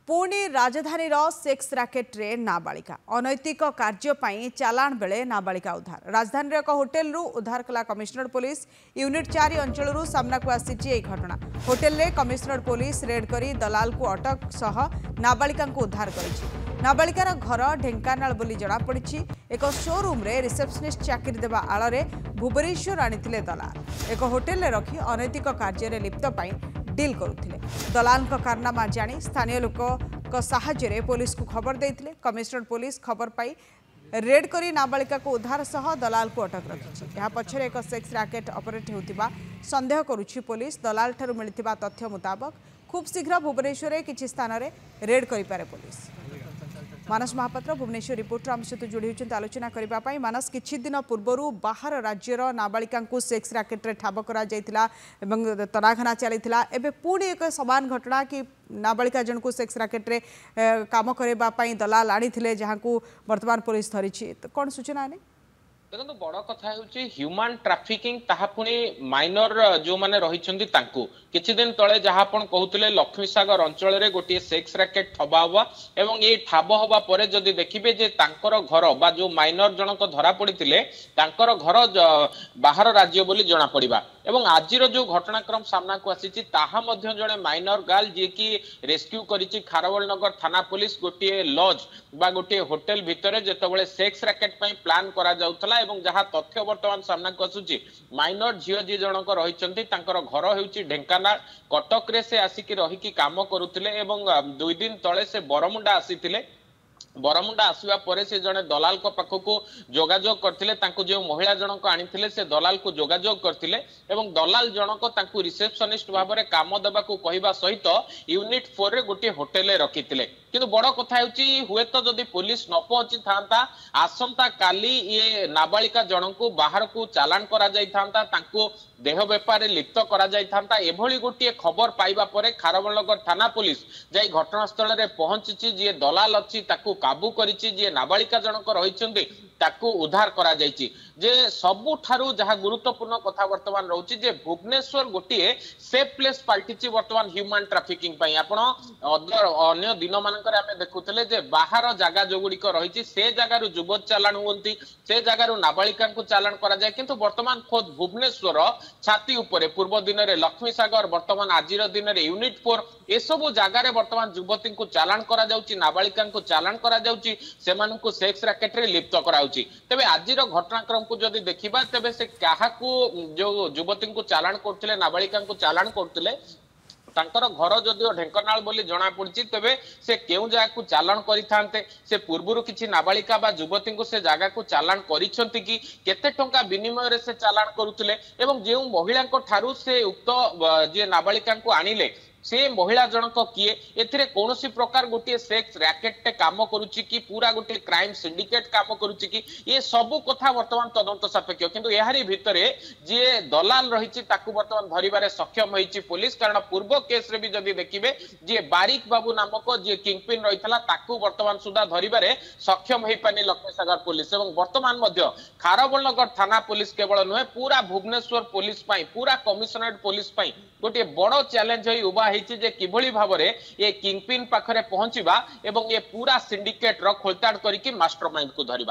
पुणी राजधानी sex racket रे नाबालिका अनैतिक कार्य चालाण बेले नाबालिका उद्धार राजधानी एक होटेल उद्धार कला कमिशनरेट पुलिस यूनिट 4 अंचल सामना को आसी घटना होटेल रे कमिशनरेट पुलिस रेड करी दलाल को अटक सह नाबालिका को उद्धार कर नाबालिकार घर ढेंकानाल बोली जनापड़ी एक शोरूम रे रिसेप्शनिस्ट चाकरी देवा आड़ भुवनेश्वर आनी दलाल एक होटेल रखी अनैतिक कार्य लिप्त डील करुथिले दलाल कारनामा जानी स्थानीय लोक साहाय्य पुलिस को खबर देते कमिशनरेट पुलिस खबर पाई रेड करी नाबालिका को उद्धार सह दलाल को अटक रखी पछरे एक सेक्स रैकेट ऑपरेट होतिबा संदेह करुछि पुलिस दलाल ठारू मिलिथिबा तथ्य मुताबक खूब शीघ्र भुवनेश्वर किछि स्थान रे रेड करि पारे पुलिस। मानस महापात्र भुवनेश्वर रिपोर्टर आम सहित जोड़ी होती आलोचना करने मानस किछि दिन पूर्वर बाहर राज्यर नाबालिका सेक्स रैकेट रे ठाब करा तनाघना चली एवं पुणी एक समान घटना कि नाबालिका जन को सेक्स रैकेट रे काम करने दलाल आनी जहाँ को वर्तमान पुलिस धरी कौन सूचना है देखो बड़ कथा ह्यूमन ट्राफिकिंग ताहा पुणी माइनर जो माने रहिछंती तांकू किछि दिन तळे जहा आपण कहउतले लक्ष्मीसागर अंचल रे गोटे सेक्स रैकेट ठबा हुआ एवं ये ठाब हवा परे जदि देखिबे जे तांकर घर बा जो माइनर जनक धरा पड़िथिले तांकर घर बाहर राज्य बोली जणा पड़िबा एवं आजिर जो घटनाक्रम सामना को आसीची ताहा मध्य जणे माइनर गर्ल जे की रेस्क्यू करिछि खारवल नगर थाना पुलिस गोटे लॉज बा गोटे होटल भितरे जेतबेले सेक्स रैकेट पई प्लान करा जाउथला एवं जहाँ तथ्य वर्तमान सामना को आसुची माइनर झील जी जनक रही घर होउची ढेंकानाल कटक रे से आसिकी रही काम करुथिले एवं 2 दिन तले से बरमुंडा आसीथिले बरमुंडा आसवा परे से जने दलाल को पाखकू जोगाजोग करथिले तांकू जो महिला जनक आनिथिले से दलाल को जोगाजोग करथिले एवं दलाल जनक तांकू रिसेप्शनिस्ट भाबरे काम देबा को कहिबा सहित यूनिट 4 रे गोटे होटेल रे रखिथिले किंतु बड़ कथा होची हुए तो जदि पुलिस न पहुंची थांता आसंता काली ये नाबालिका जनक बाहर को चालान करा जाई थांता तांकू देह व्यापार लिप्त करा जाई थांता एभली गोटे खबर पाइबा परे खारवलनगर थाना पुलिस जाई घटनास्थल रे पहुंची जे दलाल अछि ताकू काबू करिछि जे नाबालिका जनक रहिछन्ती ताकू उद्धार करा जाइछि जे सबु ठारू जहा गुरुत्वपूर्ण कथा वर्तमान रहउछि जे भुवनेश्वर गोटे सेफ प्लेस पाल्टिछि वर्तमान ह्यूमन ट्राफिकिंग पई आपण अन्य दिन मानकर आमे देखुतले जे बाहर जागा जोगुड़िक रहिछि से जगारु जुबत चालान हुंती से जगारु नाबालिका को चालान करा जाय किंतु वर्तमान खोद भुवनेश्वर छाती उपरे पूर्व दिन रे लक्ष्मी सागर वर्तमान आजिर दिन रे यूनिट 4 ए सब जगार वर्तमान युवती को चालान करा जाउछि नाबालिका को चालान करा जाउछि सेमान को सेक्स रैकेट रे लिप्त कराउछि तबे आजिर घटनाक्रम को जदि देखिबा तबे से काहाकू जो युवती को चालान करथिले नाबालिका को चालान करथिले तांकर घर जदिओ ढेंकनाल बोली जना पड़छि तबे से केउ जगह को चालान करिथांते से पूर्वरु किछि नाबालिका बा युवती को से जगह को चालान करिसंती कि केते टंका विनिमय रे से चालान करुथिले एवं जेउ महिला को ठारू से उक्त जे नाबालिका को आनिले से महिला जनक किए एथिरे कोनोसी प्रकार गोटे सेक्स रैकेट काम करूची कि पूरा गोटे क्राइम सिंडिकेट काम करूची कि ये सब कथा वर्तमान तदंत सापेक्ष किंतु एहारी भितरे जे दलाल रहिछि ताकू वर्तमान धरिबारे सक्षम होईछि पुलिस कारण पूर्व केस रे भी जदि देखिबे जे बारिक बाबू नामक जे किंगपिन रहितला ताकू वर्तमान सुधा धरिबारे सक्षम होई पानी लक्ष्मीसागर पुलिस एवं वर्तमान मध्य खारवलनगर थाना पुलिस केवल नुहे पूरा भुवनेश्वर पुलिस पई पूरा कमिशनरेट पुलिस पई गोटे बड़ चैलेंज होई उबा जे किभली भाबरे ये किंगपिन पाखरे पहुंचीबा एवं ये पूरा सिंडिकेट रो खोलताड़ करिकि मास्टरमाइंड को धरिबा।